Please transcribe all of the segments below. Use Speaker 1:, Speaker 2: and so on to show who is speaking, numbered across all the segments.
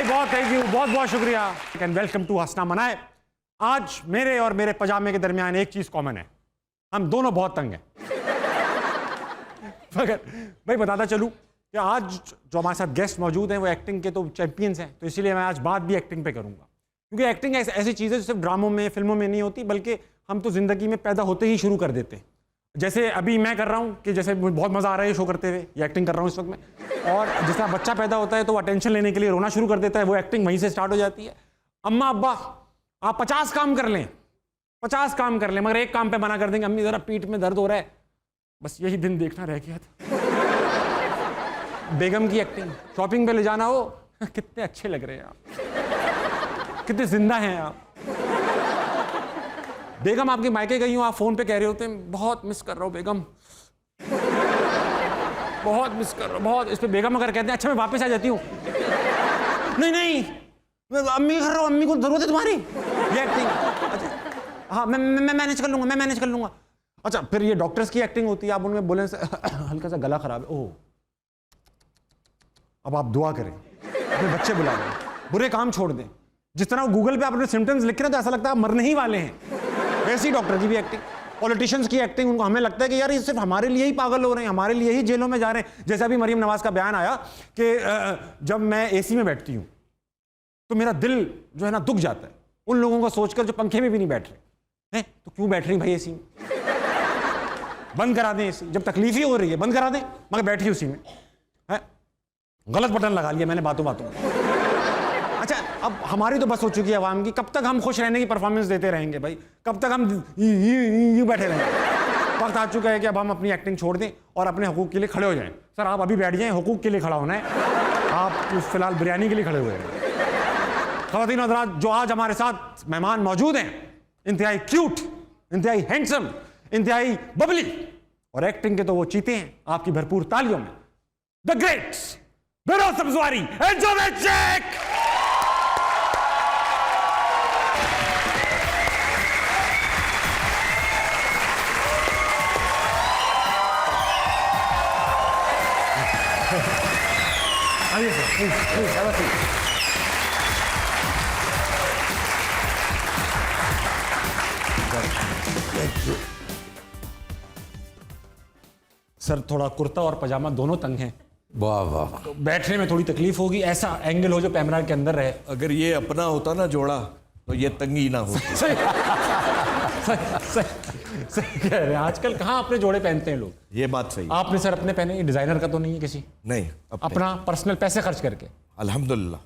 Speaker 1: बहुत thank you, बहुत बहुत शुक्रिया एंड वेलकम टू हंसना मनाए। आज मेरे और मेरे पजामे के दरमियान एक चीज कॉमन है, हम दोनों बहुत तंग हैं। मगर भाई बताता चलूं कि आज जो हमारे साथ गेस्ट मौजूद हैं वो एक्टिंग के तो चैंपियंस हैं, तो इसीलिए मैं आज बात भी एक्टिंग पे करूंगा, क्योंकि एक्टिंग ऐसी चीज़ है जो सिर्फ ड्रामों में फिल्मों में नहीं होती, बल्कि हम तो जिंदगी में पैदा होते ही शुरू कर देते हैं। जैसे अभी मैं कर रहा हूँ कि जैसे मुझे बहुत मजा आ रहा है शो करते हुए, ये एक्टिंग कर रहा हूँ इस वक्त में, और जैसा बच्चा पैदा होता है तो वो अटेंशन लेने के लिए रोना शुरू कर देता है, वो एक्टिंग वहीं से स्टार्ट हो जाती है। अम्मा अब्बा आप 50 काम कर लें, 50 काम कर लें, मगर एक काम पे मना कर देंगे, अम्मी जरा पीठ में दर्द हो रहा है, बस यही दिन देखना रह गया था। बेगम की एक्टिंग, शॉपिंग पे ले जाना हो, कितने अच्छे लग रहे हैं आप, कितने जिंदा हैं आप। बेगम आपकी मायके गई हूँ, आप फोन पे कह रहे होते हैं बहुत मिस कर रहा हूँ बेगम, बहुत मिस कर रहा हूँ बहुत। इस पे बेगम अगर कहते हैं अच्छा मैं वापस आ जाती हूँ, नहीं नहीं मैं अम्मी कर रहा हूँ, अम्मी को जरूरत है तुम्हारी, ये एक्टिंग। अच्छा हाँ मैं मैनेज कर लूंगा, मैं मैनेज कर लूंगा। अच्छा फिर ये डॉक्टर्स की एक्टिंग होती है, आप उनमें बोले हल्का सा गला खराब है, ओह अब आप दुआ करें, अपने बच्चे बुला लें, बुरे काम छोड़ दें। जिस तरह गूगल पे आप अपने सिम्टम्स लिख रहे हैं तो ऐसा लगता है आप मरने ही वाले हैं, वैसे ही डॉक्टर की भी एक्टिंग, पॉलिटिशियंस की एक्टिंग, उनको हमें लगता है कि यार ये सिर्फ हमारे लिए ही पागल हो रहे हैं, हमारे लिए ही जेलों में जा रहे हैं। जैसे अभी मरीम नवाज का बयान आया कि जब मैं एसी में बैठती हूँ तो मेरा दिल जो है ना दुख जाता है उन लोगों को सोचकर जो पंखे में भी नहीं बैठ रहे हैं, तो क्यों बैठ रही भाई एसी में, बंद करा दें एसी, जब तकलीफ ही हो रही है बंद करा दें, मगर बैठी उसी में है। गलत बटन लगा लिया मैंने बातों बातों में। अच्छा अब हमारी तो बस हो चुकी है आवाम की, कब तक हम खुश रहने की परफॉर्मेंस देते रहेंगे भाई, कब तक हम यूं बैठे रहेंगे। वक्त आ चुका है कि अब हम अपनी एक्टिंग छोड़ दें और अपने हकूक के लिए खड़े हो जाएं। सर आप अभी बैठ जाएं, हकूक के लिए खड़ा होना है, आप फिलहाल बिरयानी के लिए खड़े हुए हैं। ख़वातीन और हज़रात जो आज हमारे साथ मेहमान मौजूद हैं, इंतहाई क्यूट, इंतहाई हैंडसम, इंतहाई बबली और एक्टिंग के तो वो चीते हैं, आपकी भरपूर तालियों में the great Behroze Sabzwari and Javed Shaikh. आइए sir, please have a seat। Sir थोड़ा कुर्ता और पजामा दोनों तंग हैं,
Speaker 2: वाह वाह,
Speaker 1: तो बैठने में थोड़ी तकलीफ होगी, ऐसा एंगल हो जो कैमरा के अंदर रहे।
Speaker 2: अगर ये अपना होता ना जोड़ा तो ये तंगी ना हो।
Speaker 1: सही कह रहे हैं, आजकल कहाँ अपने जोड़े पहनते हैं लोग।
Speaker 2: ये बात सही।
Speaker 1: आपने सर अपने पहने, डिजाइनर का तो नहीं है किसी?
Speaker 2: नहीं,
Speaker 1: अपना पर्सनल पैसे खर्च करके।
Speaker 2: अल्हम्दुलिल्लाह।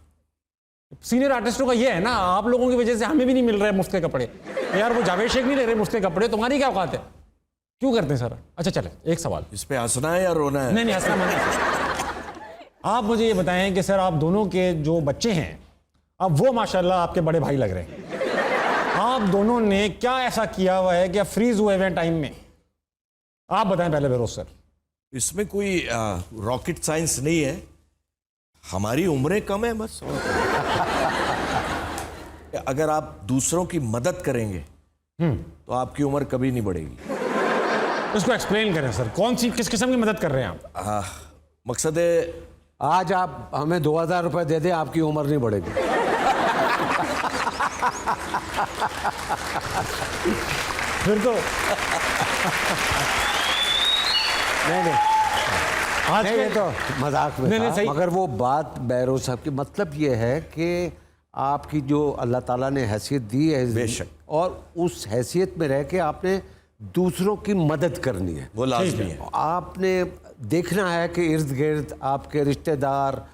Speaker 1: सीनियर आर्टिस्टों का ये है ना, आप लोगों की वजह से हमें भी नहीं मिल रहे मुफ्त के कपड़े। यार वो जावेद शेख नहीं ले रहे मुफ्त के कपड़े, तुम्हारी क्या औकात है, क्यों करते हैं सर? अच्छा चले एक सवाल,
Speaker 2: इस पे हंसना है या रोना है?
Speaker 1: नहीं हंसना मना। आप मुझे ये बताएं कि सर आप दोनों के जो बच्चे हैं अब वो माशाल्लाह आपके बड़े भाई लग रहे हैं, आप दोनों ने क्या ऐसा किया हुआ है कि फ्रीज हुए हुए टाइम में? आप बताएं पहले बेरोज सर।
Speaker 2: इसमें कोई रॉकेट साइंस नहीं है, हमारी उम्रें कम है बस। अगर आप दूसरों की मदद करेंगे तो आपकी उम्र कभी नहीं बढ़ेगी।
Speaker 1: उसको एक्सप्लेन करें सर, कौन सी किस किस्म की मदद कर रहे हैं आप?
Speaker 2: मकसद है
Speaker 3: आज आप हमें 2000 रुपए दे दें, आपकी उम्र नहीं बढ़ेगी।
Speaker 1: फिर तो
Speaker 3: नहीं
Speaker 1: आज
Speaker 3: नहीं,
Speaker 1: के
Speaker 3: ये तो मजाक में
Speaker 1: नहीं,
Speaker 3: था,
Speaker 1: सही।
Speaker 3: मगर वो बात बैरोज साहब की मतलब ये है कि आपकी जो अल्लाह ताला ने हैसियत दी है,
Speaker 2: बेशक,
Speaker 3: और उस हैसियत में रह के आपने दूसरों की मदद करनी है,
Speaker 2: वो लाजमी है।
Speaker 3: आपने देखना है कि इर्द गिर्द आपके रिश्तेदार,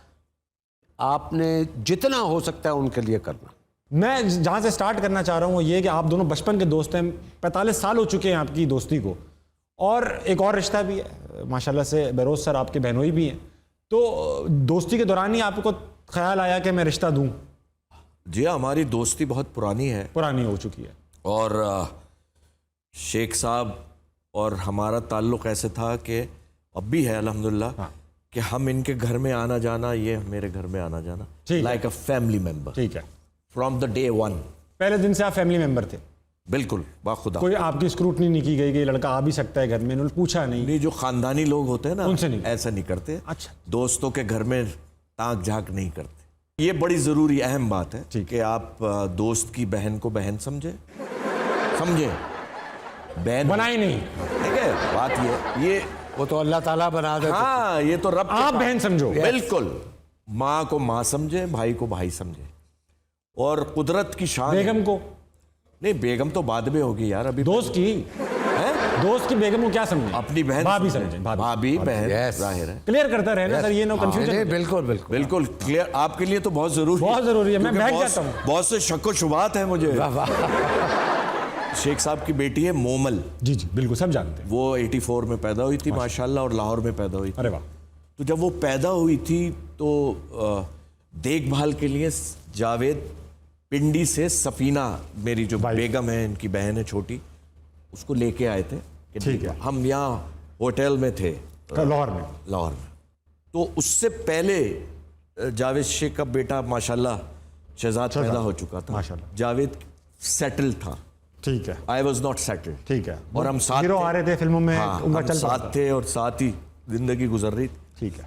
Speaker 3: आपने जितना हो सकता है उनके लिए करना।
Speaker 1: मैं जहाँ से स्टार्ट करना चाह रहा हूँ वो ये कि आप दोनों बचपन के दोस्त हैं, 45 साल हो चुके हैं आपकी दोस्ती को, और एक और रिश्ता भी है माशाल्लाह से, बेरोज सर आपके बहनोई भी हैं, तो दोस्ती के दौरान ही आपको ख्याल आया कि मैं रिश्ता दूँ?
Speaker 2: जी हमारी दोस्ती बहुत पुरानी है,
Speaker 1: पुरानी हो चुकी है,
Speaker 2: और शेख साहब और हमारा ताल्लुक़ ऐसे था कि अब भी है अल्हम्दुलिल्लाह,
Speaker 1: हाँ।
Speaker 2: कि हम इनके घर में आना जाना, ये मेरे घर में आना जाना, लाइक अ फैमिली मेंबर,
Speaker 1: ठीक है,
Speaker 2: फ्रॉम द डे वन।
Speaker 1: पहले दिन से आप फैमिली मेंबर थे?
Speaker 2: बिल्कुल, बाखुदा।
Speaker 1: कोई आपकी स्क्रूटनी नहीं की गई कि लड़का आ भी सकता है घर में, उन्होंने पूछा नहीं?
Speaker 2: नहीं, जो खानदानी लोग होते हैं ना,
Speaker 1: उनसे नहीं,
Speaker 2: ऐसा नहीं करते।
Speaker 1: अच्छा,
Speaker 2: दोस्तों के घर में ताक झाक नहीं करते। ये बड़ी ज़रूरी अहम बात है
Speaker 1: ठीक।
Speaker 2: कि आप दोस्त की बहन को बहन समझे बहन
Speaker 1: बनाए नहीं,
Speaker 2: ठीक है। बात ये
Speaker 3: वो तो अल्लाह ताला बना देते।
Speaker 2: हाँ, ये तो रब के
Speaker 1: आप
Speaker 2: पास-
Speaker 1: बहन समझो।
Speaker 2: बिल्कुल। माँ को माँ समझे, भाई को भाई समझे, और कुदरत की शान है।
Speaker 1: बेगम को,
Speaker 2: नहीं, बेगम तो बाद में होगी यार, अभी
Speaker 1: दोस्त की,
Speaker 2: है
Speaker 1: दोस्त की बेगम को क्या समझे?
Speaker 2: अपनी बहन
Speaker 1: भाभी समझे,
Speaker 2: भाभी बहन,
Speaker 3: Yes.
Speaker 2: जाहिर है।
Speaker 1: क्लियर करता रहे ना सर, ये नो
Speaker 3: नहीं,
Speaker 1: कंफ्यूजन।
Speaker 3: बिल्कुल बिल्कुल
Speaker 2: बिल्कुल क्लियर, आपके लिए तो बहुत जरूरी
Speaker 1: बहुत जरूरी है, मैं
Speaker 2: क्योंकि
Speaker 1: बैठ
Speaker 2: बहुत-
Speaker 1: जाता हूँ।
Speaker 2: बहुत से शक व शुबात है मुझे।
Speaker 3: वाह वाह।
Speaker 2: शेख साहब की बेटी है मोमल,
Speaker 1: जी जी बिल्कुल, सब जानते हैं।
Speaker 2: वो 84 में पैदा हुई थी माशाल्लाह, और लाहौर में पैदा हुई थी।
Speaker 1: अरे वाह,
Speaker 2: तो जब वो पैदा हुई थी तो देखभाल के लिए जावेद पिंडी से सफीना, मेरी जो
Speaker 1: वाइफ।
Speaker 2: बेगम है, इनकी बहन है छोटी, उसको लेके आए थे कि
Speaker 1: ठीक है।
Speaker 2: हम यहाँ होटल में थे
Speaker 1: लाहौर में।
Speaker 2: लाहौर में। तो उससे पहले जावेद शेख का बेटा माशाल्लाह शहजाद पैदा हो चुका था।
Speaker 1: माशाल्लाह।
Speaker 2: जावेद सेटल था,
Speaker 1: ठीक है,
Speaker 2: आई वॉज नॉट सेटल्ड।
Speaker 1: ठीक है।
Speaker 2: और हम साथ
Speaker 1: हीरो
Speaker 2: थे।
Speaker 1: आ रहे थे फिल्मों में,
Speaker 2: हाँ,
Speaker 1: उनका
Speaker 2: हम
Speaker 1: चल पड़ा
Speaker 2: साथ
Speaker 1: था।
Speaker 2: थे और साथ ही जिंदगी गुजर रही थी।
Speaker 1: ठीक है,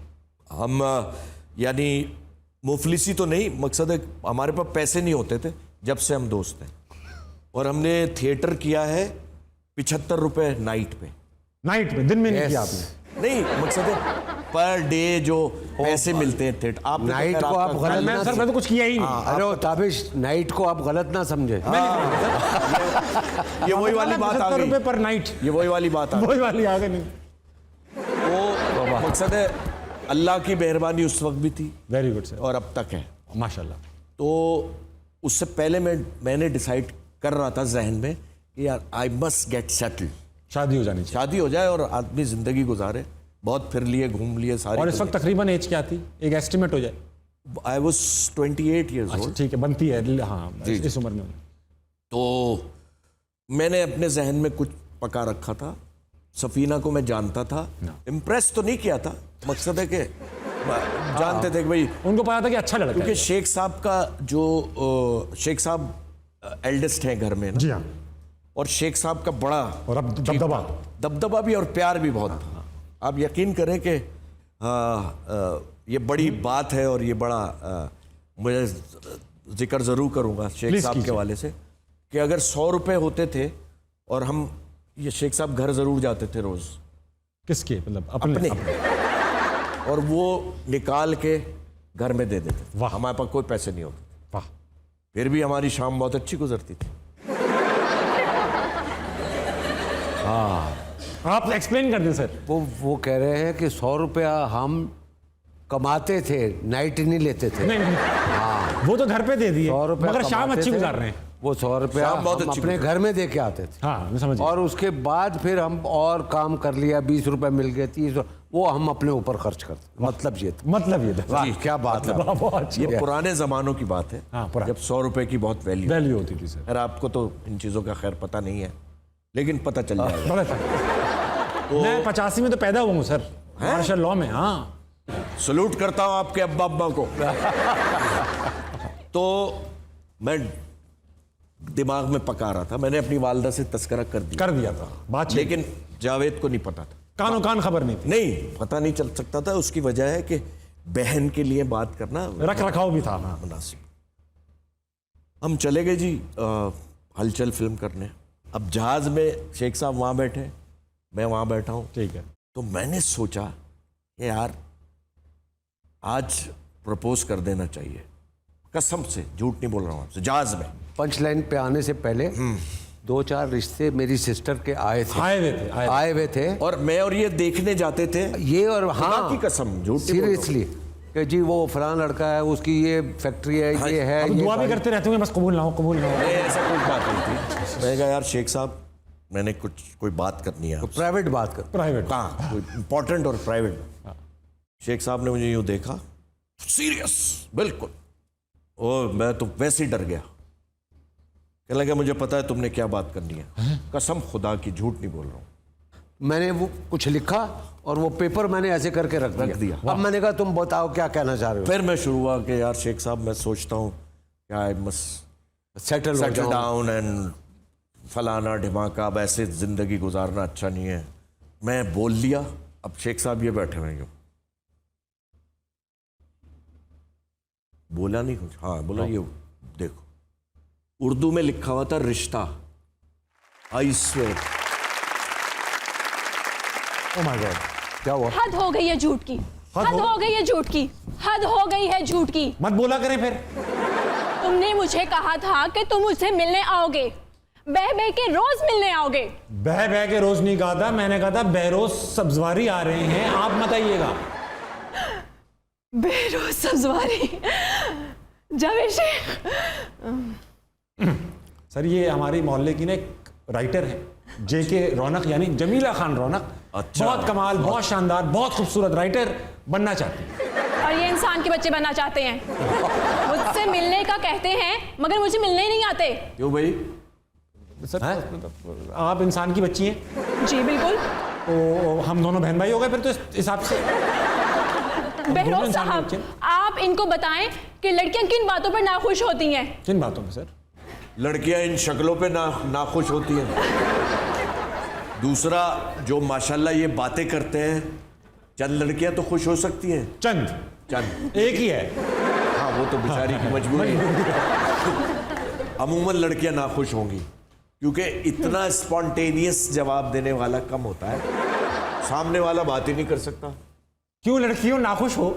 Speaker 2: हम यानी मुफलिसी तो नहीं, मकसद है हमारे पास पैसे नहीं होते थे जब से हम दोस्त हैं, और हमने थिएटर किया है 75 रुपए नाइट पे।
Speaker 1: नाइट में, दिन में नहीं
Speaker 3: Yes.
Speaker 1: किया आपने?
Speaker 2: नहीं, मकसद है पर डे जो पैसे मिलते हैं थिएटर, आप
Speaker 3: नाइट को आप गलत
Speaker 1: मैं
Speaker 3: ना
Speaker 1: सर, मैं तो कुछ किया ही नहीं।
Speaker 3: अरे वो ताबिश, नाइट को आप गलत ना समझे।
Speaker 2: ये वही वाली बात आ
Speaker 1: 75 रुपए
Speaker 2: गई,
Speaker 1: पर नाइट,
Speaker 2: ये वही वाली बात आ गई।
Speaker 1: वही वाली आ गई नहीं।
Speaker 2: वो मकसद है अल्लाह की मेहरबानी उस वक्त भी थी
Speaker 1: वेरी गुड सर,
Speaker 2: और अब तक है।
Speaker 1: माशाल्लाह।
Speaker 2: तो उससे पहले मैंने डिसाइड कर रहा था जहन में कि यार आई मस्ट गेट सेटल्ड,
Speaker 1: शादी हो जानी चाहिए।
Speaker 2: शादी हो जाए और आदमी जिंदगी गुजारे। बहुत फिर लिए, घूम लिए सारी।
Speaker 1: और इस वक्त तकरीबन एज क्या थी, एक एस्टिमेट हो जाए?
Speaker 2: आई वॉज 28 ईयर्स
Speaker 1: अच्छा
Speaker 2: ओल्ड।
Speaker 1: ठीक है, बनती है, हाँ
Speaker 2: जी,
Speaker 1: इस उम्र में।
Speaker 2: तो मैंने अपने जहन में कुछ पका रखा था। सफीना को मैं जानता था, इम्प्रेस तो नहीं किया था, मकसद है कि जानते थे कि भाई,
Speaker 1: उनको पता था कि अच्छा लड़का
Speaker 2: क्योंकि
Speaker 1: है।
Speaker 2: शेख साहब का जो शेख साहब एल्डेस्ट हैं घर में ना,
Speaker 1: जी हाँ,
Speaker 2: और शेख साहब का बड़ा
Speaker 1: और अब दबदबा।
Speaker 2: दबदबा भी और प्यार भी बहुत था। आप यकीन करें कि ये बड़ी बात है और ये बड़ा मुझे जिक्र ज़रूर करूँगा शेख
Speaker 1: Please
Speaker 2: साहब के
Speaker 1: कीजिए।
Speaker 2: हवाले से, कि अगर 100 रुपये होते थे और हम, ये शेख साहब घर ज़रूर जाते थे रोज़
Speaker 1: किसके, मतलब
Speaker 2: अपने, और वो निकाल के घर में दे देते थे।
Speaker 1: वाह।
Speaker 2: हमारे पास कोई पैसे नहीं होते,
Speaker 1: वाह,
Speaker 2: फिर भी हमारी शाम बहुत अच्छी गुजरती थी।
Speaker 1: आप एक्सप्लेन कर दें सर।
Speaker 3: वो कह रहे हैं कि 100 रुपया हम कमाते थे, नाइट नहीं लेते थे।
Speaker 1: नहीं, वो तो घर पे दे दिए,
Speaker 3: 100 रुपया
Speaker 1: मगर शाम
Speaker 3: कमाते
Speaker 1: अच्छी
Speaker 3: थे,
Speaker 1: गुजार रहे हैं।
Speaker 3: वो 100 रुपया
Speaker 2: शाम बहुत
Speaker 3: हम
Speaker 2: अच्छी
Speaker 3: अपने
Speaker 2: गुजार-
Speaker 3: घर में दे के आते थे।
Speaker 1: हाँ मैं समझ गया।
Speaker 3: और उसके बाद फिर हम और काम कर लिया, 20 रुपए मिल गए, 30, वो हम अपने ऊपर खर्च करते। मतलब ये था।
Speaker 1: मतलब ये था।
Speaker 3: वाह, क्या बात है।
Speaker 1: वाह, बहुत अच्छी
Speaker 2: ये पुराने ज़मानों की बात है,
Speaker 1: हाँ, पुराने।
Speaker 2: जब 100 रुपये की बहुत वैल्यू।
Speaker 1: वैल्यू होती थी सर।
Speaker 2: खैर आपको तो इन चीज़ों का खैर पता नहीं है, लेकिन पता चल जाएगा।
Speaker 1: बड़ा था। मैं 85 में तो पैदा हुआ हूँ सर, मार्शल लॉ में। हाँ,
Speaker 2: सलूट करता हूं आपके अब्बा अब्बा को। तो मैं दिमाग में पका रहा था, मैंने अपनी वालदा से तस्करा कर दिया
Speaker 1: था बात,
Speaker 2: लेकिन जावेद को नहीं पता था।
Speaker 1: कानो कान खबर नहीं थी,
Speaker 2: नहीं, पता नहीं चल सकता था। उसकी वजह है कि बहन के लिए बात करना
Speaker 1: रख रखाव भी था।
Speaker 2: मुनासिब। हम चले गए जी हलचल फिल्म करने। अब जहाज में शेख साहब वहां बैठे, मैं वहां बैठा हूं।
Speaker 1: ठीक है,
Speaker 2: तो मैंने सोचा कि यार आज प्रपोज कर देना चाहिए, कसम से झूठ नहीं बोल रहा हूं आपसे। जहाज में
Speaker 3: पंच लाइन पे आने से पहले 2-4 रिश्ते मेरी सिस्टर के आए थे, आए हुए थे।
Speaker 2: और मैं और ये देखने जाते थे,
Speaker 3: ये और
Speaker 2: खुदा
Speaker 3: हाँ,
Speaker 2: की कसम झूठ नहीं बोल रहा हूं।
Speaker 3: सीरियसली कि जी वो फलां लड़का है, उसकी ये फैक्ट्री है,
Speaker 2: हाँ,
Speaker 3: ये है,
Speaker 1: अब
Speaker 3: ये
Speaker 1: दुआ भी
Speaker 3: भाई-
Speaker 1: करते रहते होंगे, बस कबूल ना हो, कबूल ना हो।
Speaker 2: नहीं, ऐसा कोई बात नहीं थी। मैंने कहा यार शेख साहब, मैंने कोई बात करनी है आपसे।
Speaker 3: प्राइवेट बात कर।
Speaker 1: प्राइवेट।
Speaker 2: कहाँ कोई इंपॉर्टेंट और प्राइवेट। शेख साहब ने मुझे यूं देखा, सीरियस बिल्कुल, और मैं तो वैसे ही डर गया। कहने लगा मुझे पता है तुमने क्या बात करनी है, कसम खुदा की झूठ नहीं बोल रहा हूँ।
Speaker 3: मैंने वो कुछ लिखा और वो पेपर मैंने ऐसे करके रख दिया। अब मैंने कहा तुम बताओ क्या कहना चाह रहे हो।
Speaker 2: फिर मैं शुरू हुआ कि यार शेख साहब, मैं सोचता हूँ कि I must
Speaker 3: settle
Speaker 2: down and फलाना ढिमाका, अब ऐसे जिंदगी गुजारना अच्छा नहीं है। मैं बोल लिया। अब शेख साहब ये बैठे हुए यूं, बोला नहीं कुछ, हाँ बोला ये देखो, उर्दू में लिखा हुआ था रिश्ता, I swear.
Speaker 1: Oh my God,
Speaker 3: क्या हुआ?
Speaker 4: हद हो गई है झूठ की, हद हो गई है झूठ की, हद हो गई है झूठ की।
Speaker 1: मत बोला करें फिर।
Speaker 4: तुमने मुझे कहा था कि तुम मुझसे मिलने आओगे, बह बह के रोज मिलने आओगे।
Speaker 1: बह बह के रोज नहीं कहा था, मैंने कहा था बहरोज सब्जवारी आ रहे हैं, आप मत आइएगा।
Speaker 4: बहरोज सब्जवारी, जावेद शेख।
Speaker 1: सर ये हमारी मोहल्ले की ना एक राइटर है, जेके रौनक यानी जमीला खान रौनक।
Speaker 2: अच्छा।
Speaker 1: बहुत कमाल, बहुत शानदार, बहुत खूबसूरत राइटर बनना चाहती है।
Speaker 4: और ये इंसान के बच्चे बनना चाहते हैं। मुझसे मिलने का कहते हैं मगर मुझे मिलने ही नहीं आते।
Speaker 2: क्यों भाई?
Speaker 1: सर आप इंसान की बच्ची हैं
Speaker 4: जी बिल्कुल।
Speaker 1: तो हम दोनों बहन भाई हो गए फिर तो इस हिसाब से।
Speaker 4: बहरोज
Speaker 1: इंसान के
Speaker 4: साहब,
Speaker 1: बच्चे।
Speaker 4: आप इनको बताएं कि लड़कियां किन बातों पर नाखुश होती हैं।
Speaker 1: किन बातों में सर?
Speaker 2: लड़कियां इन शक्लों पे नाखुश होती हैं। दूसरा, जो माशाल्लाह ये बातें करते हैं, चंद लड़कियां तो खुश हो सकती हैं। चंद
Speaker 1: एक ही है।
Speaker 2: हाँ, वो तो बेचारी की मजबूरी है। अमूमन लड़कियां नाखुश होंगी क्योंकि इतना स्पॉन्टेनियस जवाब देने वाला कम होता है, सामने वाला बात ही नहीं कर सकता।
Speaker 1: क्यों लड़कियों नाखुश हो?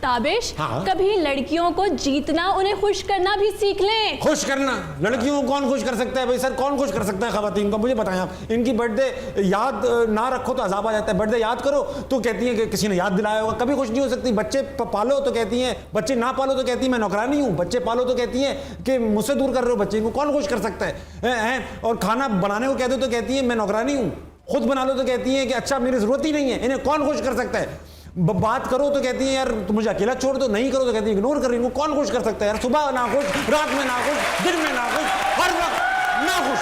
Speaker 4: ताबिश,
Speaker 1: हाँ।
Speaker 4: कभी लड़कियों को जीतना, उन्हें खुश करना भी सीख लें।
Speaker 1: खुश करना लड़कियों को कौन खुश कर सकता है भाई? सर कौन खुश कर सकता है खवातीन को? मुझे बताएं आप। इनकी बर्थडे याद ना रखो तो अजाब आ जाता है। बर्थडे याद करो तो कहती हैं कि किसी ने याद दिलाया होगा। कभी खुश नहीं हो सकती। बच्चे पालो तो कहती हैं, बच्चे ना पालो तो कहती हैं मैं नौकरानी हूँ। बच्चे पालो तो कहती हैं कि मुझसे दूर कर रहे हो बच्चे को। कौन खुश कर सकता है? और खाना बनाने को कह दो तो कहती है मैं नौकरानी हूँ। खुद बना लो तो कहती है कि अच्छा मेरी जरूरत ही नहीं है। इन्हें कौन खुश कर सकता है? बात करो तो कहती है यार तुम मुझे अकेला छोड़ दो, नहीं करो तो कहती है इग्नोर कर रही हूँ। कौन खुश कर सकता है यार? सुबह नाखुश, रात में नाखुश, दिन में नाखुश, हर वक्त नाखुश।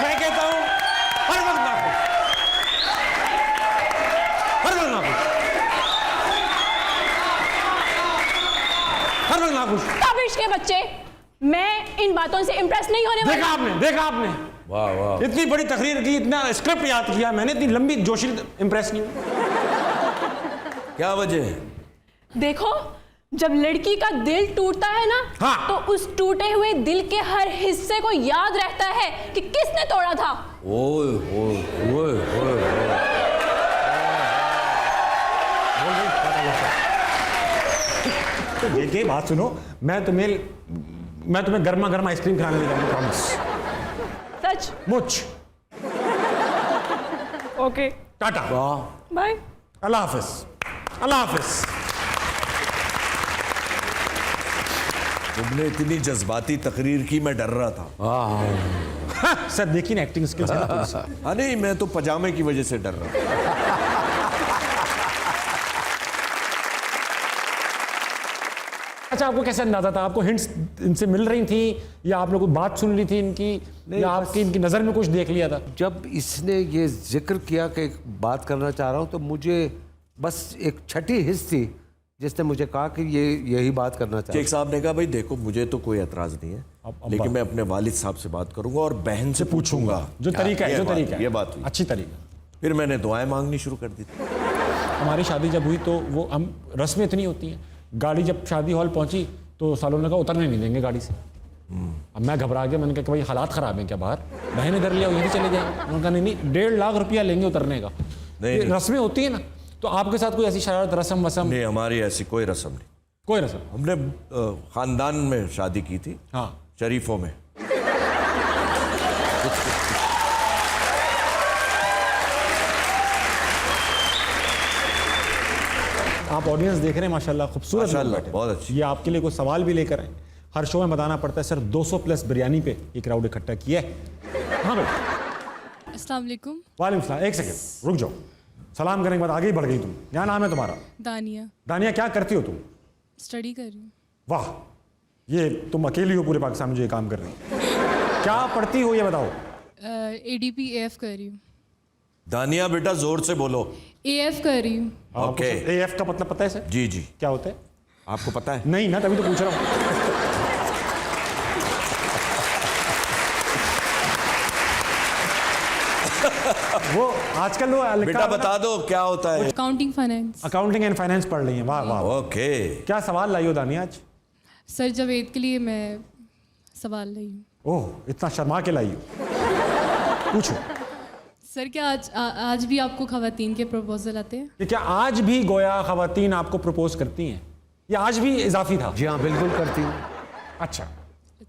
Speaker 1: मैं कहता हूँ हर वक्त नाखुश, हर वक्त नाखुश, हर वक्त नाखुश।
Speaker 4: ताबिश के बच्चे, मैं इन बातों से इंप्रेस नहीं होने वाली।
Speaker 1: देखा आपने
Speaker 2: वाह वाह,
Speaker 1: इतनी बड़ी तकरीर की, इतना स्क्रिप्ट याद किया मैंने, इतनी लंबी जोशी, इंप्रेस नहीं हुई।
Speaker 2: क्या वजह है?
Speaker 4: देखो, जब लड़की का दिल टूटता है ना,
Speaker 1: हाँ।
Speaker 4: तो उस टूटे हुए दिल के हर हिस्से को याद रहता है कि किसने तोड़ा था।
Speaker 2: ओए ओए ओए ओए ओए।
Speaker 1: तो देखिए बात सुनो, मैं तुम्हें गर्मा गर्म आइसक्रीम खिलाने ले जाऊंगा, प्रॉमिस।
Speaker 4: सच?
Speaker 1: मुझ
Speaker 4: ओके,
Speaker 1: टाटा,
Speaker 4: बाय।
Speaker 1: अल्लाह हाफिज, अल्लाह हाफिज।
Speaker 2: तुमने इतनी जज्बाती तकरीर की, मैं डर रहा था।
Speaker 1: सर देखिए ना एक्टिंग स्किल्स है ना थोड़ी सी।
Speaker 2: हाँ नहीं, मैं तो पजामे की वजह से डर रहा था।
Speaker 1: अच्छा, आपको कैसे अंदाजा था? आपको हिंट्स इनसे मिल रही थी या आपने कोई बात सुन ली थी इनकी, या आपकी इनकी नज़र में कुछ देख लिया था?
Speaker 3: जब इसने ये जिक्र किया कि एक बात करना चाह रहा हूँ, तो मुझे बस एक छठी हिस्स थी जिसने मुझे कहा कि ये यही बात करना चाहता
Speaker 2: शेख साहब ने कहा भाई देखो, मुझे तो कोई एतराज नहीं है, लेकिन मैं अपने वालिद साहब से बात करूंगा और बहन से पूछूंगा।
Speaker 1: जो तरीका है,
Speaker 2: ये
Speaker 1: जो
Speaker 2: बात-
Speaker 1: तरीका है,
Speaker 2: ये बात हुई।
Speaker 1: अच्छी तरीका।
Speaker 2: फिर मैंने दुआएं मांगनी शुरू कर दी थी।
Speaker 1: हमारी शादी जब हुई तो वो हम रस्में इतनी होती हैं, गाड़ी जब शादी हॉल पहुंची तो सालों ने कहा उतरने नहीं देंगे गाड़ी से। अब मैं घबरा गया, मैंने कहा कि भाई हालात ख़राब हैं क्या बाहर? बहन इधर लिया, यहीं चले जाएंगे। उन्होंने कहा नहीं, 1.5 लाख रुपया लेंगे उतरने का।
Speaker 2: नहीं,
Speaker 1: ये रस्में होती है ना। तो आपके साथ कोई ऐसी शरारत, रस्म वसम?
Speaker 2: नहीं, हमारी ऐसी कोई रस्म नहीं।
Speaker 1: कोई रस्म?
Speaker 2: हमने खानदान में शादी की थी,
Speaker 1: हाँ।
Speaker 2: शरीफों में।
Speaker 1: आप ऑडियंस देख रहे हैं माशाल्लाह, खूबसूरत लोग
Speaker 2: माशाल्लाह,
Speaker 1: बैठे।
Speaker 2: बहुत अच्छी।
Speaker 1: ये आपके लिए कोई सवाल भी लेकर आए। हर शो में बताना पड़ता है सर 200 प्लस बिरयानी पे ये क्राउड इकट्ठा किया है। हाँ भाई,
Speaker 5: अस्सलाम वालेकुम।
Speaker 1: वालेकुम सलाम। एक सेकंड रुक जाओ, सलाम करने के बाद आगे ही बढ़ गई तुम। क्या नाम है तुम्हारा?
Speaker 5: दानिया।
Speaker 1: दानिया, क्या करती हो तुम?
Speaker 5: स्टडी कर रही हूँ।
Speaker 1: वाह, ये तुम अकेली हो पूरे पाकिस्तान में जो ये काम कर रही हो। क्या पढ़ती हो ये बताओ?
Speaker 5: ADP AF कर रही हूँ।
Speaker 2: दानिया बेटा जोर से बोलो।
Speaker 5: AF कर रही हूँ।
Speaker 2: ओके।
Speaker 1: AF का मतलब पता है सर?
Speaker 2: जी जी,
Speaker 1: क्या होता है?
Speaker 2: आपको पता है?
Speaker 1: नहीं ना, तभी तो पूछ रहा हूँ। वो आजकल वो लिखा
Speaker 2: बेटा बता दो क्या होता है।
Speaker 5: Accounting finance.
Speaker 1: Accounting and finance पढ़ रही हैं, वाह वाह।
Speaker 2: ओके,
Speaker 1: क्या सवाल लाई हो दानी आज?
Speaker 5: सर जावेद के लिए मैं सवाल लाई हूँ।
Speaker 1: ओह, इतना शर्मा के लाई हो। पूछो
Speaker 5: सर क्या आज भी आपको खवातीन के प्रपोजल आते हैं?
Speaker 1: कि क्या आज भी गोया खवातीन आपको प्रपोज करती हैं? या आज भी इजाफी था?
Speaker 3: जी हाँ, बिल्कुल करती हैं।
Speaker 1: अच्छा,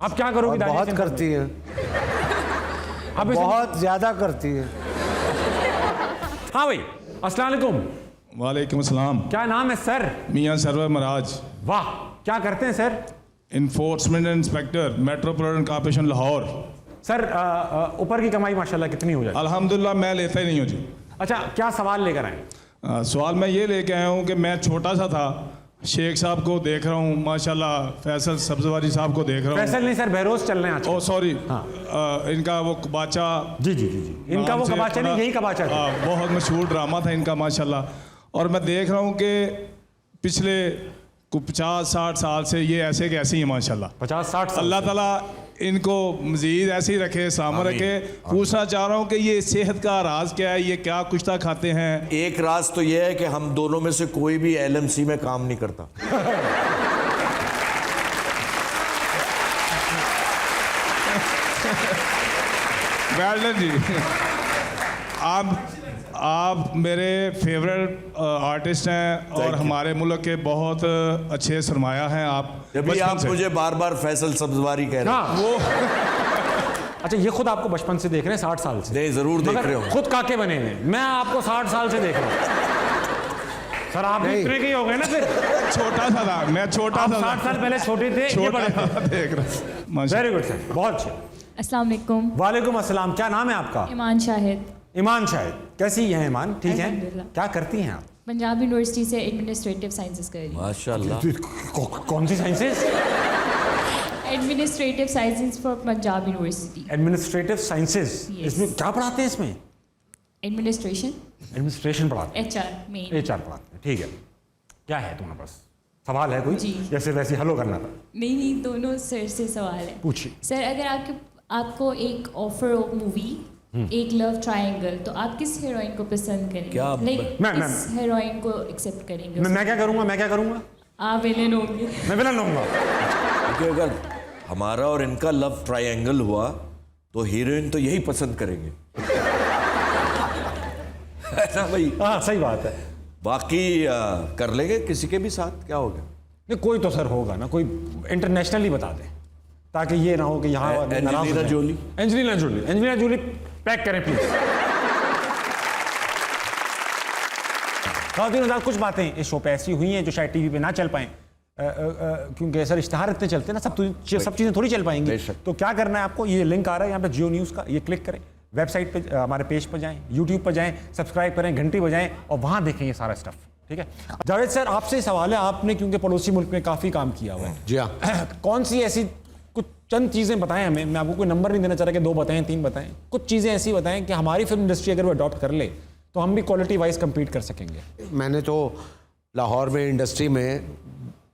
Speaker 1: अब क्या करोगी
Speaker 3: और
Speaker 1: दानिया
Speaker 3: बहुत
Speaker 1: सिंह?
Speaker 3: करती हैं,
Speaker 1: अब इसे-
Speaker 3: बहुत ज्यादा करती हैं।
Speaker 1: हाँ भाई, अस्सलाम वालेकुम।
Speaker 6: वालेकुम अस्सलाम।
Speaker 1: क्या नाम है सर?
Speaker 6: मियां सरवर महाराज,
Speaker 1: वाह, क्या करते हैं sir?
Speaker 6: Enforcement inspector, metropolitan corporation Lahore.
Speaker 1: Sir ऊपर की कमाई माशाल्लाह कितनी हो जाए?
Speaker 6: अल्हम्दुलिल्लाह मैं लेता ही नहीं हूँ जी।
Speaker 1: अच्छा, क्या सवाल लेकर आए?
Speaker 6: सवाल मैं ये लेके आया हूँ कि मैं छोटा सा था, शेख साहब को देख रहा हूँ माशाल्लाह, फैसल सब्जवारी साहब को देख रहा
Speaker 1: फैसल
Speaker 6: हूँ।
Speaker 1: नहीं सर, बहरोज चल रहे हैं आज।
Speaker 6: ओ सॉरी,
Speaker 1: हाँ।
Speaker 6: इनका वो कबाचा,
Speaker 1: जी जी जी जी, इनका
Speaker 6: नाम
Speaker 1: वो
Speaker 6: से
Speaker 1: कबाचा
Speaker 6: थोड़ा-
Speaker 1: नहीं, यही कबाचा था।
Speaker 6: बहुत मशहूर ड्रामा था इनका माशाल्लाह। और मैं देख रहा हूँ कि पिछले 50-60 साल से ये ऐसे के ऐसे ही हैं माशाल्लाह।
Speaker 1: 50-60 साल
Speaker 6: अल्लाह
Speaker 1: से।
Speaker 6: ताला इनको मजीद ऐसे ही रखे, सामने रखे। पूछना चाह रहा हूँ कि ये सेहत का राज क्या है, ये क्या कुश्ता खाते हैं?
Speaker 2: एक राज तो यह है कि हम दोनों में से कोई भी LMC में काम नहीं करता।
Speaker 6: वेल जी, आप मेरे फेवरेट आर्टिस्ट हैं और
Speaker 2: you.
Speaker 6: हमारे मुल्क के बहुत अच्छे सरमाया हैं आप।
Speaker 2: जब भी
Speaker 6: बचपन
Speaker 2: आप
Speaker 6: से।
Speaker 2: मुझे बार बार फैसल सब्जवारी कह रहे हैं।
Speaker 1: हाँ, वो अच्छा, ये खुद आपको बचपन से देख रहे हैं, 60 साल से?
Speaker 2: नहीं, जरूर देख
Speaker 1: मगर
Speaker 2: रहे हो।
Speaker 1: खुद काके बने हैं, मैं आपको 60 साल से देख रहा हूँ। सर आप भी
Speaker 3: नहीं।
Speaker 1: इतने के ही हो गए ना फिर?
Speaker 6: छोटा सा था, मैं छोटा
Speaker 1: आप
Speaker 6: सा
Speaker 1: 60 साल पहले छोटे थे, ये
Speaker 6: छोटा
Speaker 1: बड़े थे।
Speaker 6: सा देख रहा हूँ।
Speaker 1: वेरी गुड सर, बहुत अच्छे।
Speaker 7: अस्सलाम वालेकुम।
Speaker 1: वालेकुम अस्सलाम। क्या नाम है आपका?
Speaker 7: ईमान शाहिद,
Speaker 1: ईमान शाहिद। कैसी हैं ईमान? ठीक है।
Speaker 7: अल्हम्दुलिल्लाह।
Speaker 1: क्या करती हैं आप?
Speaker 7: पंजाब यूनिवर्सिटी से एडमिनिस्ट्रेटिव साइंसेस कर रही हूँ।
Speaker 2: माशाल्लाह।
Speaker 1: कौन सी sciences?
Speaker 7: Administrative sciences for Punjab university.
Speaker 1: Administrative sciences.
Speaker 7: Yes.
Speaker 1: इसमें क्या पढ़ाते हैं इसमें?
Speaker 7: एडमिनिस्ट्रेशन,
Speaker 1: एडमिनिस्ट्रेशन पढ़ाते
Speaker 7: HR मेन।
Speaker 1: हैं, HR पढ़ाते हैं। ठीक है। क्या है तुम्हारे पास? सवाल है कोई?
Speaker 7: जी।
Speaker 1: जैसे वैसे हलो करना था।
Speaker 7: नहीं, दोनों सर से सवाल है।
Speaker 1: पूछिए।
Speaker 7: सर, अगर आपको एक ऑफर हो मूवी, एक लव ट्रायंगल, तो आप किस हीरोइन को पसंद करेंगे?
Speaker 2: क्या?
Speaker 1: मैं-
Speaker 7: किस हीरोइन को एक्सेप्ट करेंगे?
Speaker 1: मैं क्या करूंगा? मैं क्या करूंगा?
Speaker 7: आप विलेन होंगे।
Speaker 1: मैं विलन लूंगा।
Speaker 2: क्योंकि अगर हमारा और इनका लव ट्रायंगल हुआ तो हीरोइन तो यही पसंद करेंगे। है ना भाई?
Speaker 1: हाँ, सही बात है।
Speaker 2: बाकी कर लेंगे किसी के भी साथ, क्या हो गया?
Speaker 1: नहीं, कोई तो सर होगा ना, कोई इंटरनेशनली बता दे, ताकि ये ना हो कि यहाँ नाराज हो
Speaker 2: एंजेलिना
Speaker 1: जाए।
Speaker 2: Jolie.
Speaker 1: Angelina Jolie. Angelina Jolie pack करें प्लीज। खातिन, कुछ बातें इस शो पे ऐसी हुई हैं जो शायद टीवी पे ना चल पाएं, क्योंकि सर इश्तहार इतने चलते हैं ना, सब चीज़ें थोड़ी चल पाएंगी।
Speaker 2: बेशक।
Speaker 1: तो क्या करना है आपको? ये लिंक आ रहा है यहाँ पे जियो न्यूज़ का, ये क्लिक करें, वेबसाइट पे हमारे पेज पर जाएं, यूट्यूब पर जाएं, सब्सक्राइब करें, घंटी बजाएं और वहाँ देखें ये सारा स्टफ। ठीक है जावेद सर, आपसे सवाल है, आपने क्योंकि पड़ोसी मुल्क में काफ़ी काम किया हुआ है।
Speaker 3: जी हाँ।
Speaker 1: कौन सी ऐसी कुछ चंद चीज़ें बताएं हमें, मैं आपको कोई नंबर नहीं देना चाह रहा कि 2 बताएं 3 बताएं, कुछ चीज़ें ऐसी बताएं कि हमारी फिल्म इंडस्ट्री अगर वो अडॉप्ट कर ले तो हम भी क्वालिटी वाइज कम्पीट कर सकेंगे।
Speaker 3: मैंने तो लाहौर में इंडस्ट्री में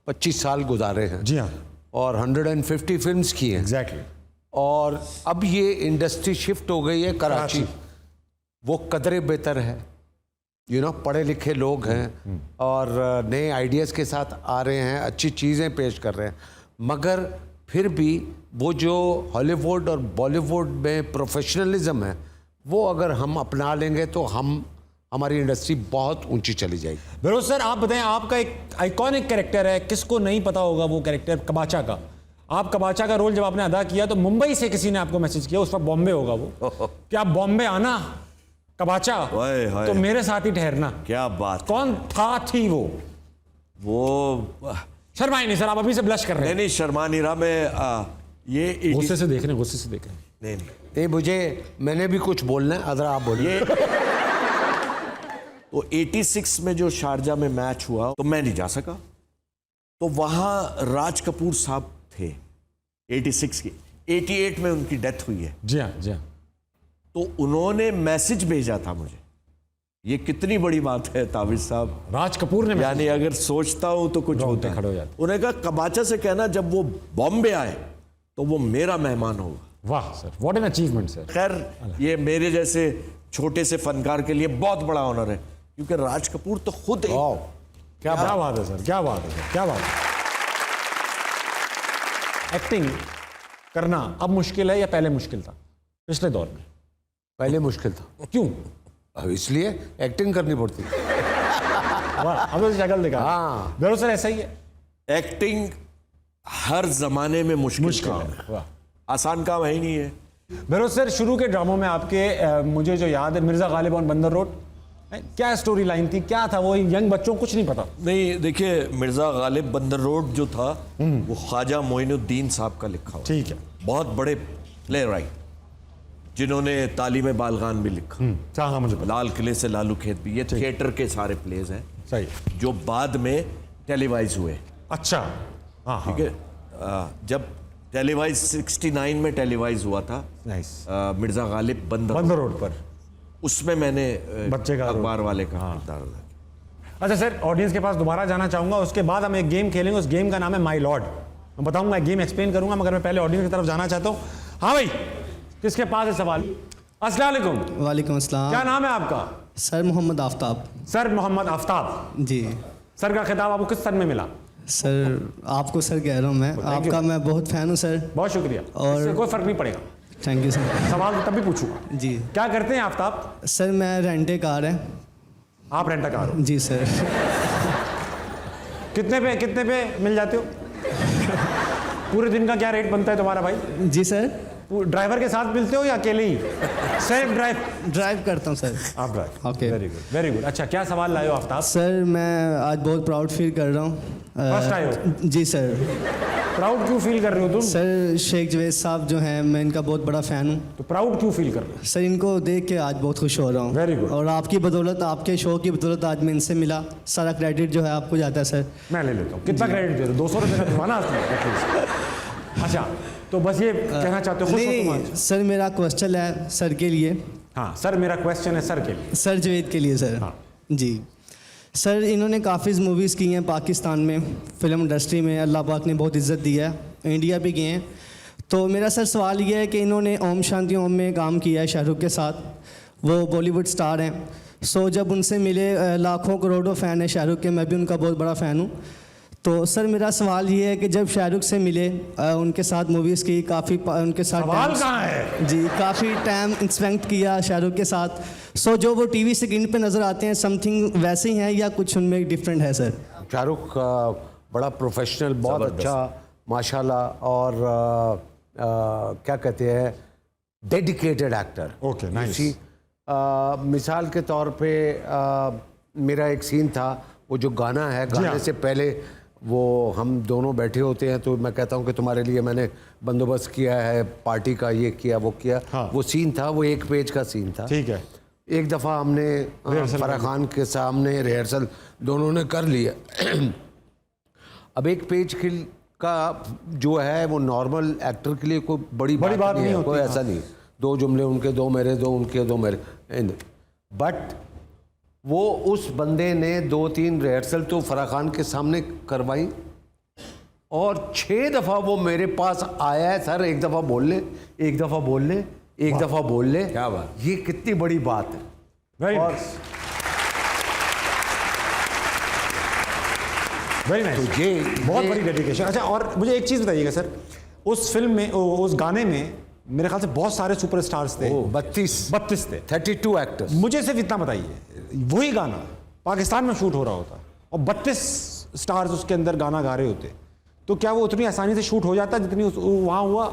Speaker 3: 25 साल गुजारे हैं।
Speaker 1: जी हाँ,
Speaker 3: और 150 फिल्म्स की हैं।
Speaker 1: एग्जैक्टली।
Speaker 3: और अब ये इंडस्ट्री शिफ्ट हो गई है कराची। वो कदरे बेहतर है, पढ़े लिखे लोग हैं और नए आइडियाज़ के साथ आ रहे हैं, अच्छी चीज़ें पेश कर रहे हैं। मगर फिर भी वो जो हॉलीवुड और बॉलीवुड में प्रोफेशनलिज्म है, वो अगर हम अपना लेंगे तो हमारी इंडस्ट्री बहुत ऊंची चली जाएगी।
Speaker 1: फिरोज सर, आप बताएं, आपका एक आइकॉनिक कैरेक्टर है, किसको नहीं पता होगा वो कैरेक्टर कबाचा का। आप कबाचा का रोल जब आपने अदा किया तो मुंबई से किसी ने आपको मैसेज किया, उस वक्त बॉम्बे होगा वो, कि आप बॉम्बे आना कबाचा,
Speaker 2: हाय, हाय।
Speaker 1: तो मेरे साथ ही ठहरना।
Speaker 2: क्या बात।
Speaker 1: कौन थी
Speaker 2: वो
Speaker 1: शर्माई नहीं सर, आप अभी से ब्लश कर रहे हैं।
Speaker 2: नहीं शर्मा नहीं रहा मैं। ये
Speaker 1: गुस्से से देख रहे हैं, गुस्से से देख रहे हैं।
Speaker 2: नहीं
Speaker 3: मैंने भी कुछ बोलना है, अगर आप बोलिए।
Speaker 2: ये तो 86 में जो शारजा में मैच हुआ तो मैं नहीं जा सका, तो वहां राज कपूर साहब थे 86 की, 88 में उनकी डेथ हुई है।
Speaker 1: जी हाँ, जी हाँ।
Speaker 2: तो उन्होंने मैसेज भेजा था मुझे, ये कितनी बड़ी बात है ताबिज साहब,
Speaker 1: राज कपूर ने
Speaker 2: यानी अगर सोचता हूं तो कुछ होता है।
Speaker 1: खड़े हो जाते।
Speaker 2: उन्होंने कहा कबाचा से कहना जब वो बॉम्बे आए तो वो मेरा मेहमान होगा।
Speaker 1: वाह sir, what an achievement sir.
Speaker 2: खैर ये मेरे जैसे छोटे से फनकार के लिए बहुत बड़ा ऑनर है, क्योंकि राज कपूर तो खुद एक
Speaker 3: वाह,
Speaker 1: क्या बात है सर, क्या बात है सर, क्या बात है। एक्टिंग करना अब मुश्किल है या पहले मुश्किल था पिछले दौर में?
Speaker 3: पहले मुश्किल था।
Speaker 1: क्यों?
Speaker 3: अब इसलिए एक्टिंग करनी पड़ती।
Speaker 1: वाह, अब तो शक्ल दिखा।
Speaker 3: हाँ।
Speaker 1: बेरो सर ऐसा ही है।
Speaker 2: एक्टिंग हर जमाने में मुश्किल काम
Speaker 1: है।
Speaker 2: है,
Speaker 1: वाह।
Speaker 2: आसान काम है ही नहीं है।
Speaker 1: बेरो सर शुरू के ड्रामों में आपके मुझे जो याद है मिर्जा गालिब ऑन बंदर रोड, क्या स्टोरी लाइन थी, क्या था वो? यंग बच्चों को कुछ नहीं पता।
Speaker 2: नहीं, देखिए मिर्जा गालिब बंदर रोड जो था वो ख्वाजा मोइनुद्दीन साहब का लिखा हुआ।
Speaker 1: ठीक है।
Speaker 2: बहुत बड़े प्ले राइट जिन्होंने तालीम बालगान भी लिखा।
Speaker 1: हाँ, मुझे पता।
Speaker 2: लाल किले से लालू खेत भी, ये थिएटर के सारे प्लेज हैं
Speaker 1: सही।
Speaker 2: जो बाद में टेलीवाइज हुए।
Speaker 1: अच्छा, हाँ,
Speaker 2: ठीक है। जब टेलीवाइज 69 में टेलीवाइज हुआ था
Speaker 1: नाइस।
Speaker 2: मिर्जा गालिब
Speaker 1: बंदर रोड पर,
Speaker 2: उसमें मैंने
Speaker 1: बच्चे का
Speaker 2: अखबार वाले का किरदार अदा किया।
Speaker 1: अच्छा सर, ऑडियंस के पास दोबारा जाना चाहूंगा, उसके बाद हम एक गेम खेलेंगे। उस गेम का नाम है माई लॉर्ड। मैं बताऊंगा, गेम एक्सप्लेन करूंगा, मगर मैं पहले ऑडियंस की तरफ जाना चाहता हूँ। हाँ भाई, किसके पास है सवाल? अस्सलाम वालेकुम।
Speaker 8: वालेकुम अस्सलाम।
Speaker 1: क्या नाम है आपका?
Speaker 8: सर मोहम्मद आफ्ताब।
Speaker 1: सर मोहम्मद आफ्ताब
Speaker 8: जी
Speaker 1: सर का खिताब आपको किस सन में मिला?
Speaker 8: सर, आपको सर कह रहा हूँ मैं, आपका मैं बहुत फ़ैन हूँ सर।
Speaker 1: बहुत शुक्रिया।
Speaker 8: और-
Speaker 1: इससे कोई फर्क नहीं पड़ेगा,
Speaker 8: थैंक यू सर।
Speaker 1: सवाल तब भी पूछूंगा।
Speaker 8: जी
Speaker 1: क्या करते हैं आफ्ताब?
Speaker 8: सर, मैं रेंटे कार है।
Speaker 1: आप रेंटा कार हो?
Speaker 8: जी सर।
Speaker 1: कितने पे मिल जाते हो? पूरे दिन का क्या रेट बनता है तुम्हारा भाई?
Speaker 8: जी सर,
Speaker 1: ड्राइवर के साथ मिलते हो या अकेले ही? सेल्फ
Speaker 8: ड्राइव करता हूँ सर।
Speaker 1: आप drive.
Speaker 8: Okay.
Speaker 1: Very good, very good. अच्छा, क्या सवाल लाए हो आफ्ताब?
Speaker 8: सर, मैं आज बहुत प्राउड फील कर रहा हूँ।
Speaker 1: फर्स्ट आए हो?
Speaker 8: जी सर।
Speaker 1: प्राउड क्यों फील कर रहे हो तुम?
Speaker 8: सर, शेख जवेद साहब जो हैं, मैं इनका बहुत बड़ा फ़ैन हूँ।
Speaker 1: तो प्राउड क्यों फील कर रहे हो?
Speaker 8: सर, इनको देख के आज बहुत खुश हो रहा हूँ।
Speaker 1: Very good.
Speaker 8: और आपकी बदौलत, आपके शो की बदौलत आज मैं इनसे मिला। सारा क्रेडिट जो है आपको जाता है सर।
Speaker 1: मैं ले लेता हूँ। कितना क्रेडिट दे रहे हो? 200 रुपये का दीवाना है। अच्छा, तो बस ये कहना चाहते हो खुश हो तुम आज?
Speaker 8: नहीं सर, मेरा क्वेश्चन है सर के लिए।
Speaker 1: हाँ सर, मेरा क्वेश्चन है सर के लिए।
Speaker 8: सर जवेद के लिए सर।
Speaker 1: हाँ।
Speaker 8: जी सर, इन्होंने काफ़ी मूवीज़ की हैं पाकिस्तान में, फिल्म इंडस्ट्री में अल्लाह पाक ने बहुत इज़्ज़त दी है, इंडिया भी गए हैं। तो मेरा सर सवाल ये है कि इन्होंने ओम शांति ओम में काम किया है शाहरुख के साथ, वो बॉलीवुड स्टार हैं। सो जब उनसे मिले, लाखों करोड़ों फ़ैन है शाहरुख के, मैं भी उनका बहुत बड़ा फ़ैन हूँ। तो सर मेरा सवाल ये है कि जब शाहरुख से मिले, उनके साथ मूवीज़ की, काफ़ी उनके साथ
Speaker 1: सवाल कहाँ है?
Speaker 8: जी, काफ़ी टाइम स्पेंड किया शाहरुख के साथ। सो जो वो टीवी स्क्रीन पे नज़र आते हैं, समथिंग वैसे ही हैं या कुछ उनमें डिफरेंट है सर?
Speaker 3: शाहरुख बड़ा प्रोफेशनल, बहुत अच्छा माशाल्लाह, और क्या कहते हैं, डेडिकेटेड एक्टर।
Speaker 1: Okay, nice.
Speaker 3: मिसाल के तौर पे मेरा एक सीन था, वो जो गाना है,
Speaker 1: हाँ।
Speaker 3: गाने से पहले वो हम दोनों बैठे होते हैं, तो मैं कहता हूँ कि तुम्हारे लिए मैंने बंदोबस्त किया है पार्टी का, ये किया वो किया।
Speaker 1: हाँ।
Speaker 3: वो सीन था, वो 1 पेज का सीन था।
Speaker 1: ठीक है।
Speaker 3: एक दफ़ा हमने फराह खान के सामने रिहर्सल दोनों ने कर लिया। अब 1 पेज का जो है वो नॉर्मल एक्टर के लिए कोई बड़ी बात नहीं है, कोई ऐसा नहीं। 2 जुमले उनके, 2 मेरे, 2 उनके, 2 मेरे। बट वो उस बंदे ने 2-3 रिहर्सल तो फराह खान के सामने करवाई, और 6 दफ़ा वो मेरे पास आया है, सर 1 दफ़ा बोल ले, 1 दफ़ा बोल ले, 1 दफ़ा बोल ले।
Speaker 2: क्या बात,
Speaker 3: ये कितनी बड़ी बात है।
Speaker 1: वेरी
Speaker 3: और
Speaker 1: नाइस, वेरी नाइस।
Speaker 3: तो ये
Speaker 1: बहुत बड़ी डेडिकेशन। अच्छा, और मुझे एक चीज़ बताइएगा सर, उस फिल्म में, उस गाने में मेरे ख्याल से बहुत सारे सुपरस्टार्स थे। 32 थे,
Speaker 3: 32 एक्टर्स।
Speaker 1: मुझे सिर्फ इतना बताइए, वही गाना पाकिस्तान में शूट हो रहा होता और 32 स्टार्स उसके अंदर गाना गा रहे होते, तो क्या वो उतनी आसानी से शूट हो जाता जितनी वहाँ हुआ?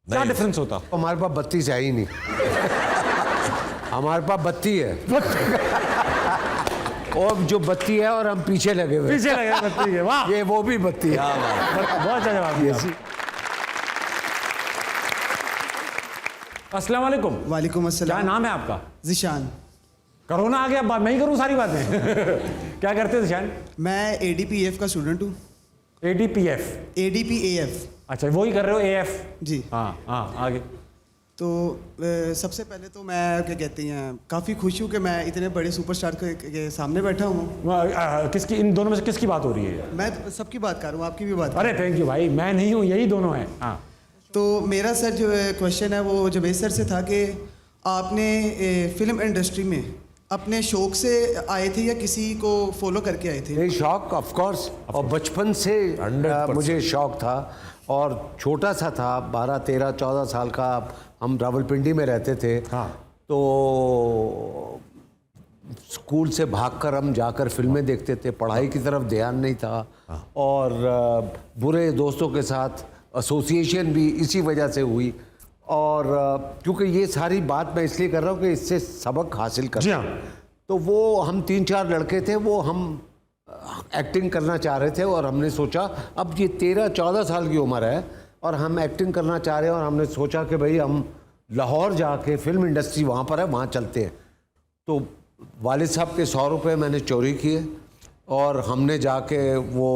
Speaker 1: क्या डिफरेंस होता?
Speaker 3: हमारे पास 32 है ही नहीं। हमारे पास 32 है, और जो 32 है, और हम पीछे लगे हुए।
Speaker 1: पीछे लगे 32 है। वाह,
Speaker 3: ये वो भी 32 है।
Speaker 1: बहुत अच्छा जवाब दिया। अस्सलाम वालेकुम।
Speaker 9: वालेकुम
Speaker 1: क्या
Speaker 9: अस्सलाम।
Speaker 1: नाम है आपका?
Speaker 9: ज़िशान।
Speaker 1: कोरोना आ गया, अब मैं ही करूँ सारी बातें। क्या करते हैं ज़िशान?
Speaker 9: मैं ADPF का स्टूडेंट हूँ।
Speaker 1: ADPF?
Speaker 9: ADPAF।
Speaker 1: अच्छा, वही कर रहे हो, AF?
Speaker 9: जी।
Speaker 1: हाँ हाँ, आगे।
Speaker 9: तो सबसे पहले तो मैं क्या कहते हैं, काफ़ी खुश हूँ कि मैं इतने बड़े सुपरस्टार के सामने बैठा हूँ।
Speaker 1: किसकी, इन दोनों में से किसकी बात हो रही है?
Speaker 9: मैं सबकी बात कर रहा हूँ, आपकी भी बात।
Speaker 1: अरे थैंक यू भाई, मैं नहीं हूँ, यही दोनों हैं। हाँ,
Speaker 9: तो मेरा सर जो क्वेश्चन है वो जवेद सर से था कि आपने फिल्म इंडस्ट्री में अपने शौक से आए थे या किसी को फॉलो करके आए थे?
Speaker 3: नहीं, शौक ऑफ कोर्स, और बचपन से
Speaker 2: 100%
Speaker 3: मुझे शौक था, और छोटा सा था, 12, 13, 14 साल का। हम रावलपिंडी में रहते थे।
Speaker 1: हाँ।
Speaker 3: तो स्कूल से भागकर हम जाकर फिल्में देखते थे, पढ़ाई की तरफ ध्यान नहीं था। और बुरे दोस्तों के साथ एसोसिएशन भी इसी वजह से हुई। और क्योंकि ये सारी बात मैं इसलिए कर रहा हूँ कि इससे सबक हासिल कर।
Speaker 1: जी हाँ।
Speaker 3: तो वो हम 3-4 लड़के थे, वो हम एक्टिंग करना चाह रहे थे, और हमने सोचा अब ये 13-14 साल की उम्र है और हम एक्टिंग करना चाह रहे हैं, और हमने सोचा कि भाई हम लाहौर जाके, फिल्म इंडस्ट्री वहाँ पर है, वहाँ चलते हैं। तो वालिद साहब के 100 रुपये मैंने चोरी किए, और हमने जाके वो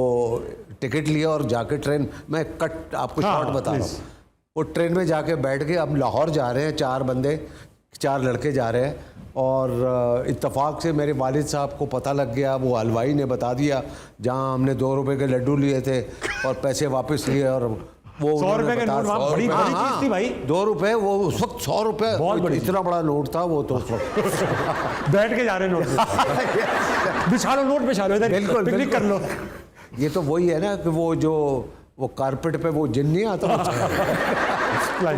Speaker 3: टिकट लिया और जाके ट्रेन, मैं कट आपको
Speaker 1: हाँ,
Speaker 3: शॉर्ट बता रहा हूँ, वो ट्रेन में जाके बैठ गए। अब लाहौर जा रहे हैं, 4 लड़के जा रहे हैं, और इत्तेफाक से मेरे वालिद साहब को पता लग गया, वो हलवाई ने बता दिया जहाँ हमने 2 रुपए के लड्डू लिए थे और पैसे वापस लिए, और वो
Speaker 1: 100 रुपए के नोट वहाँ बड़ी बड़ी चीज थी भाई।
Speaker 3: 2 रुपए, वो उस वक्त 100 रुपए
Speaker 1: बहुत बड़ी,
Speaker 3: इतना बड़ा नोट था वो तो उस वक्त।
Speaker 1: बैठ के जा रहे हैं नोट बिछा लो, नोट बिछा लो, इधर
Speaker 3: बिल्कुल,
Speaker 1: पिकनिक कर लो।
Speaker 3: ये तो वही है ना कि वो कारपेट पे वो जिन नहीं आता।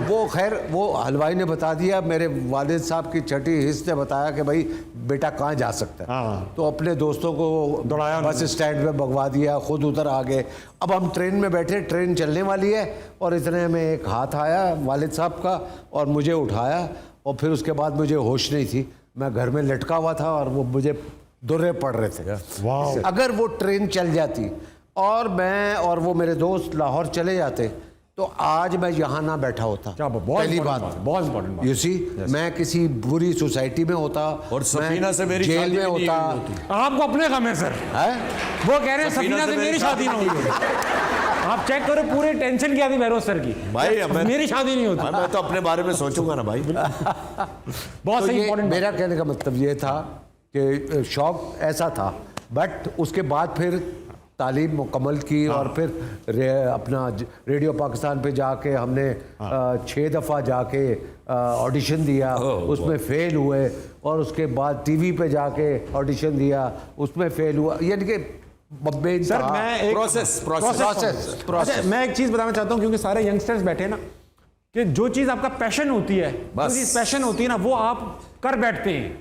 Speaker 3: वो खैर, वो हलवाई ने बता दिया, मेरे वालिद साहब की छठी हिस्स ने बताया कि भाई बेटा कहाँ जा सकता है।
Speaker 1: हाँ।
Speaker 3: तो अपने दोस्तों को
Speaker 1: दौड़ाया
Speaker 3: बस स्टैंड पे भगवा दिया, खुद उधर आ गए। अब हम ट्रेन में बैठे, ट्रेन चलने वाली है, और इतने में एक हाथ आया वालिद साहब का और मुझे उठाया, और फिर उसके बाद मुझे होश नहीं थी, मैं घर में लटका हुआ था और वो मुझे दुर्रे पड़ रहे थे।
Speaker 1: वाह।
Speaker 3: अगर वो ट्रेन चल जाती और मैं और वो मेरे दोस्त लाहौर चले जाते, तो आज मैं यहाँ ना बैठा होता।
Speaker 1: क्या बहुत
Speaker 3: पहली
Speaker 1: important
Speaker 3: बात,
Speaker 1: बहुत इंपॉर्टेंट बात।
Speaker 3: यू सी, मैं किसी बुरी सोसाइटी में होता,
Speaker 2: और सफीना से मेरी
Speaker 3: जेल
Speaker 2: शादी
Speaker 3: में
Speaker 2: भी नहीं
Speaker 3: होता
Speaker 2: हुई होती।
Speaker 1: आपको अपने काम है सर,
Speaker 3: है?
Speaker 1: वो कह रहे हैं सफीना से मेरी शादी ना हुई होती। आप चेक करो, पूरे टेंशन क्या थी बहरोज सर की,
Speaker 2: भाई
Speaker 1: मेरी शादी नहीं होती।
Speaker 2: मैं तो अपने बारे में सोचूंगा ना भाई।
Speaker 1: बहुत
Speaker 3: तो
Speaker 1: सही
Speaker 3: ये
Speaker 1: इंपॉर्टेंट।
Speaker 3: मेरा कहने का मतलब ये था कि शौक ऐसा था, बट उसके बाद फिर तालीम मुकम्मल की, और फिर अपना रेडियो पाकिस्तान पे जाके हमने 6 दफ़ा जाके ऑडिशन दिया, उसमें फेल हुए, और उसके बाद टीवी पे जाके ऑडिशन दिया, उसमें फेल हुआ। यानी कि
Speaker 1: सर मैं एक अच्छा, मैं एक चीज बताना चाहता हूँ, क्योंकि सारे यंगस्टर्स बैठे ना, कि जो चीज आपका पैशन होती है, जो चीज पैशन होती है ना, वो आप कर बैठते हैं।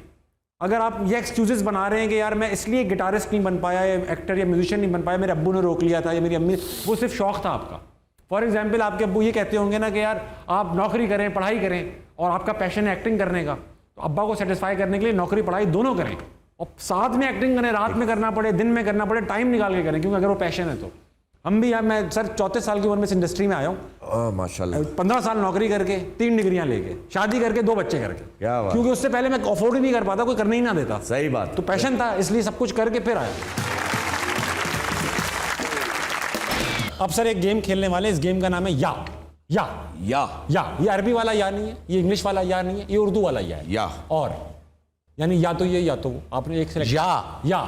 Speaker 1: अगर आप ये एक्सक्यूजेस बना रहे हैं कि यार मैं इसलिए गिटारिस्ट नहीं बन पाया, या एक्टर या म्यूजिशियन नहीं बन पाया, मेरे अब्बू ने रोक लिया था या मेरी अम्मी, वो सिर्फ शौक था आपका। फॉर एग्जाम्पल, आपके अब्बू ये कहते होंगे ना कि यार आप नौकरी करें, पढ़ाई करें, और आपका पैशन है एक्टिंग करने का, तो अब्बा को सेटिस्फाई करने के लिए नौकरी पढ़ाई दोनों करें, और साथ में एक्टिंग करें, रात में करना पड़े, दिन में करना पड़े, टाइम निकाल के करें, क्योंकि अगर वो पैशन है तो। हम भी यार, मैं सर 34 साल की उम्र में इस इंडस्ट्री में आया हूँ,
Speaker 2: माशाल्लाह।
Speaker 1: 15 साल नौकरी करके, 3 डिग्रियां लेके, शादी करके, 2 बच्चे करके।
Speaker 2: क्या बात।
Speaker 1: क्योंकि उससे पहले मैं अफोर्ड ही नहीं कर पाता, कोई करने ही ना देता।
Speaker 2: सही बात।
Speaker 1: तो पैशन था, इसलिए सब कुछ करके फिर आया। अब सर एक गेम खेलने वाले, इस गेम का नाम है या। ये अरबी वाला या नहीं है, ये इंग्लिश वाला या नहीं है, ये उर्दू वाला या है।
Speaker 2: या।
Speaker 1: और यानी या तो ये या तो वो, आपने एक सिलेक्ट या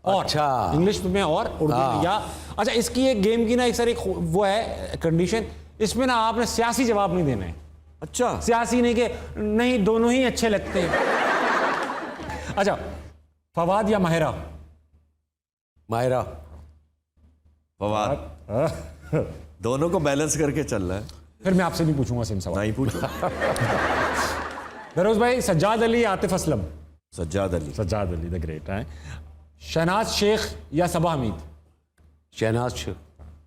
Speaker 1: और।
Speaker 3: अच्छा।
Speaker 1: इंग्लिश में और, उर्दू में या। अच्छा, इसकी एक गेम की ना एक सर एक वो है कंडीशन, इसमें ना आपने सियासी जवाब नहीं देना है।
Speaker 2: अच्छा,
Speaker 1: सियासी नहीं कि नहीं, दोनों ही अच्छे लगते हैं। अच्छा, फवाद या माहिरा?
Speaker 3: माहिरा।
Speaker 2: फवाद। दोनों को बैलेंस करके चल रहा है।
Speaker 1: फिर मैं आपसे भी पूछूंगा सेम सवाल।
Speaker 2: नहीं पूछो।
Speaker 1: फिरोज भाई, सज्जाद अली या आतिफ असलम?
Speaker 2: सज्जाद अली।
Speaker 1: सज्जाद अली द ग्रेट है। शहनाज शेख या सबा हमीद?
Speaker 3: शहनाज शेख।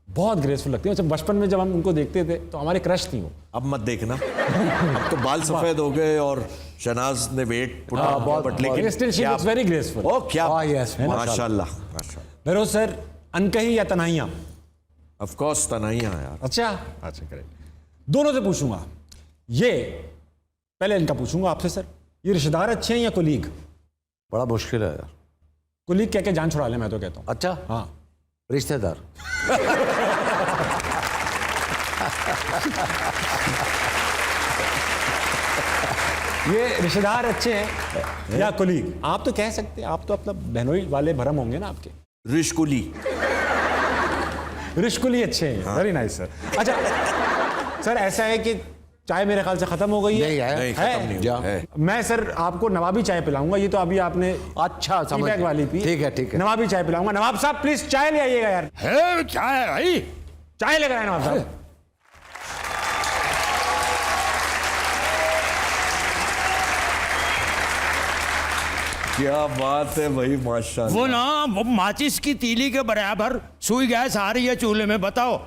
Speaker 1: बहुत ग्रेसफुल लगती है। अच्छा, बचपन में जब हम उनको देखते थे तो हमारे क्रश थी वो।
Speaker 2: अब मत देखना। अब तो बाल सफेद हो गए और शहनाज ने वेट पुट बट लेकिन
Speaker 1: still she looks very graceful.
Speaker 2: ओ क्या,
Speaker 3: यस,
Speaker 2: माशाल्लाह।
Speaker 1: फिरोज सर, अनकही या तन्हाइयां?
Speaker 2: ऑफ कोर्स तन्हाइयां यार।
Speaker 1: अच्छा, ग्रेट। दोनों से पूछूंगा। ये पहले इनका पूछूंगा आपसे सर, ये रिश्तेदार अच्छे हैं या कुलीग?
Speaker 3: बड़ा मुश्किल है यार।
Speaker 1: कुलीग कह के जान छुड़ा ले, मैं तो कहता हूँ।
Speaker 3: अच्छा,
Speaker 1: हाँ।
Speaker 3: रिश्तेदार।
Speaker 1: ये रिश्तेदार अच्छे हैं या कुलीग? आप तो कह सकते हैं, आप तो अपना बहनोई वाले भरम होंगे ना आपके।
Speaker 2: रिश्कुली।
Speaker 1: रिश्कुली अच्छे हैं। Very nice sir. अच्छा सर, ऐसा है कि चाय मेरे ख्याल से खत्म हो गई
Speaker 3: नहीं
Speaker 1: है।
Speaker 3: है।
Speaker 2: नहीं, खत्म नहीं हुआ है।
Speaker 1: मैं सर आपको नवाबी चाय पिलाऊंगा। ये तो अभी आपने
Speaker 3: अच्छा, समझ
Speaker 1: टी बैग
Speaker 3: गया।
Speaker 1: वाली पी।
Speaker 3: ठीक है, ठीक है।
Speaker 1: नवाबी चाय पिलाऊंगा। नवाब साहब प्लीज चाय ले आइएगा यार।
Speaker 10: है क्या है भाई?
Speaker 1: चाय लेकर आए नवाब साहब।
Speaker 2: क्या बात है भाई, माशाल्लाह।
Speaker 10: वो ना वो माचिस की तीली के बराबर सुई गैस आ रही है चूल्हे में। बताओ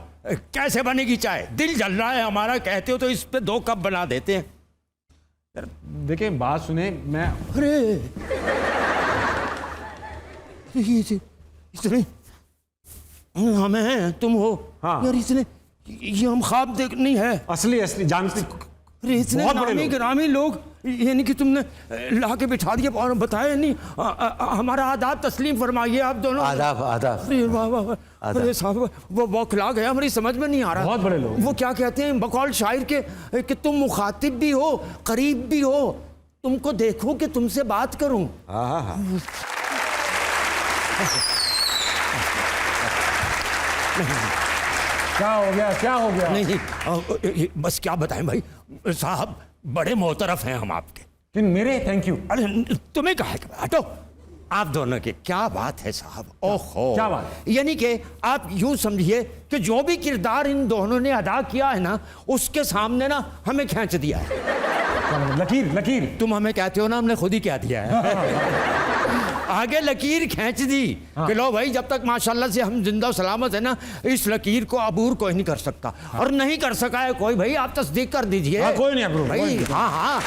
Speaker 10: कैसे बनेगी चाय? दिल जल रहा है हमारा। कहते हो तो इस पे 2 कप बना देते हैं।
Speaker 1: यार देखिए बात सुने, मैं
Speaker 10: अरे इतने हमें हैं, तुम हो।
Speaker 1: हाँ।
Speaker 10: यार इतने ये हम ख्वाब देख नहीं है।
Speaker 1: असली असली जानती
Speaker 10: अरे इतने
Speaker 1: बहुत बड़े
Speaker 10: नामी
Speaker 1: लोग।
Speaker 10: ग्रामी लोग, यानी कि तुमने ला के बिठा दिया और बताया नहीं। हमारा आदाब तस्लीम फरमाइए आप दोनों।
Speaker 3: आदाब आदाब।
Speaker 10: अरे वाह वाह वाह। अरे साहब वो खिला गया, हमारी समझ में नहीं आ रहा।
Speaker 1: बहुत बड़े लोग।
Speaker 10: वो क्या कहते हैं बकौल शायर के कि तुम मुखातिब भी हो, करीब भी हो, तुमको देखूं कि तुमसे बात करूं।
Speaker 1: क्या हो गया, क्या हो गया?
Speaker 10: नहीं बस क्या बताएं भाई साहब, बड़े मोतरफ हैं हम आपके।
Speaker 1: किन मेरे? Thank you.
Speaker 10: अरे तुम्हें कहा है? हटो आप दोनों की क्या बात है साहब। ओहो
Speaker 1: क्या बात?
Speaker 10: यानी कि आप यूं समझिए कि जो भी किरदार इन दोनों ने अदा किया है ना, उसके सामने ना हमें खींच दिया है।
Speaker 1: क्या मतलब? लकीर लकीर।
Speaker 10: तुम हमें कहते हो ना, हमने खुद ही कह दिया है। आगे लकीर खींच दी कि लो भाई, जब तक माशाल्लाह से हम जिंदा सलामत है ना, इस लकीर को अबूर कोई नहीं कर सकता। और नहीं कर सका है कोई, भाई आप तस्दीक कर दीजिए।
Speaker 1: हाँ, कोई नहीं अबूर, कोई
Speaker 10: भाई।
Speaker 1: नहीं।
Speaker 10: हाँ।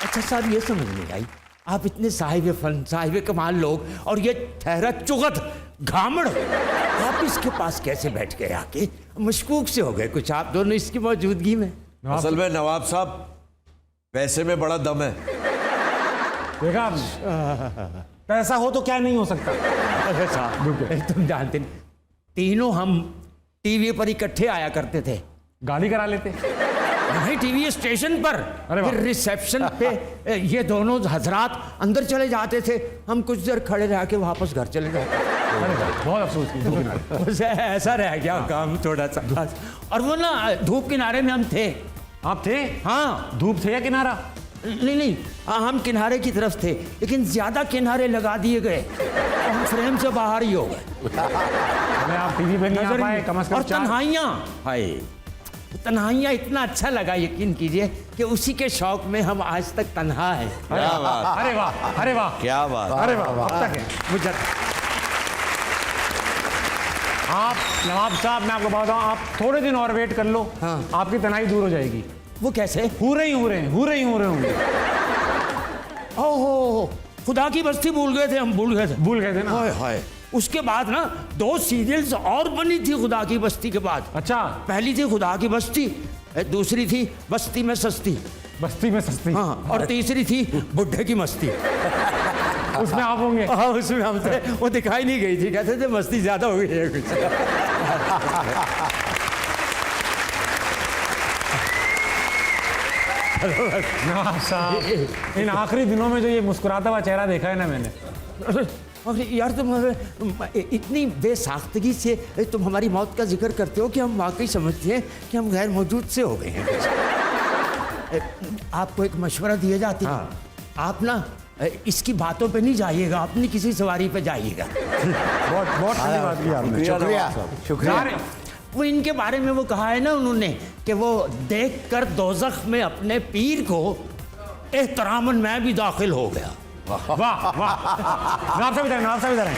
Speaker 10: अच्छा साहब ये समझ नहीं आई, आप इतने साहिब फन साहिब कमाल लोग और ये ठहरा चुगत घामड़, आप इसके पास कैसे बैठ गए? आके मशकूक से हो गए कुछ आप दोनों इसकी मौजूदगी में।
Speaker 2: असल में नवाब साहब पैसे में बड़ा दम है।
Speaker 1: देखा, पैसा हो तो क्या नहीं हो सकता।
Speaker 10: अरे साहब तुम जानते नहीं, तीनों हम टीवी पर इकट्ठे आया करते थे।
Speaker 1: गाड़ी करा लेते।
Speaker 10: नहीं, टीवी स्टेशन पर।
Speaker 1: अरे वाह।
Speaker 10: फिर रिसेप्शन पे ये दोनों हजरात अंदर चले जाते थे, हम कुछ देर खड़े रह के वापस घर चले जाते।
Speaker 1: अरे वाह, बहुत अफसोस की।
Speaker 10: बस ऐसा रह गया काम थोड़ा सा। और वो ना धूप किनारे में हम थे।
Speaker 1: आप थे?
Speaker 10: हाँ।
Speaker 1: धूप थे या किनारा?
Speaker 10: नहीं हम किनारे की तरफ थे, लेकिन ज्यादा किनारे लगा दिए गए तो हम फ्रेम से बाहर ही हो गए।
Speaker 1: अरे आप टीवी पे नहीं आ पाए, कम से कम
Speaker 10: और
Speaker 1: चार।
Speaker 10: तन्हाइयाँ, हाय तन्हाइयाँ इतना अच्छा लगा, यकीन कीजिए कि उसी के शौक में हम आज तक तन्हा है।
Speaker 2: क्या बात,
Speaker 1: अरे वाह, अरे वाह,
Speaker 2: क्या बात।
Speaker 1: अरे वाह, अब तक है मुझे। आप नवाब साहब, मैं आपको बताऊं, आप थोड़े दिन और वेट कर लो।
Speaker 10: हाँ।
Speaker 1: आपकी तनाई दूर हो जाएगी।
Speaker 10: वो कैसे?
Speaker 1: हो रहे होंगे।
Speaker 10: ओहो, खुदा की बस्ती भूल गए थे हम, भूल गए थे
Speaker 1: ना।
Speaker 10: हाय हाय। उसके बाद ना 2 सीरियल्स और बनी थी खुदा की बस्ती के बाद।
Speaker 1: अच्छा,
Speaker 10: पहली थी खुदा की बस्ती, दूसरी थी बस्ती में सस्ती।
Speaker 1: बस्ती में सस्ती।
Speaker 10: हाँ, और तीसरी थी बुढ़े की मस्ती।
Speaker 1: उसमें आप होंगे।
Speaker 10: हाँ, उसमें हम थे। वो दिखाई नहीं गई थी, कहते थे मस्ती ज्यादा हो गई है कुछ।
Speaker 1: नवाब साहब, इन आखिरी दिनों में जो ये मुस्कुराता हुआ चेहरा देखा है ना मैंने।
Speaker 10: अरे यार तुम इतनी बेसाख्तगी से तुम हमारी मौत का जिक्र करते हो कि हम वाकई समझते हैं कि हम गैर मौजूद से हो गए हैं। आपको एक मशवरा दिया जाती है।
Speaker 1: हाँ।
Speaker 10: आप ना इसकी बातों पे नहीं जाइएगा, अपनी किसी सवारी पे जाइएगा।
Speaker 1: बहुत ठंडी बात की आपने।
Speaker 3: शुक्रिया शुक्रिया।
Speaker 10: वो इनके बारे में वो कहा है ना उन्होंने कि वो देखकर दोज़ख में अपने पीर को एहतरामन मैं भी दाखिल हो गया।
Speaker 1: वाह वाह, नवाब साहब इधर हैं।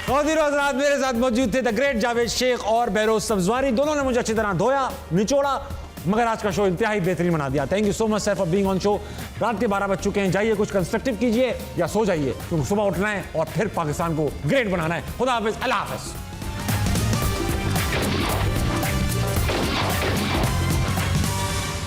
Speaker 1: ख़वातीन और हज़रात, मेरे साथ मौजूद थे द ग्रेट जावेद शेख और बहरोज सब्जवारी। दोनों ने मुझे अच्छी तरह धोया, निचोड़ा, मगर आज का शो इंतहाई बेहतरीन बना दिया। Thank you so much sir for being on show. रात के 12 बज चुके हैं, जाइए कुछ कंस्ट्रक्टिव कीजिए या सो जाइए, क्योंकि सुबह उठना है और फिर पाकिस्तान को ग्रेट बनाना है। खुदा हाफिज़, अल्लाह हाफिज़।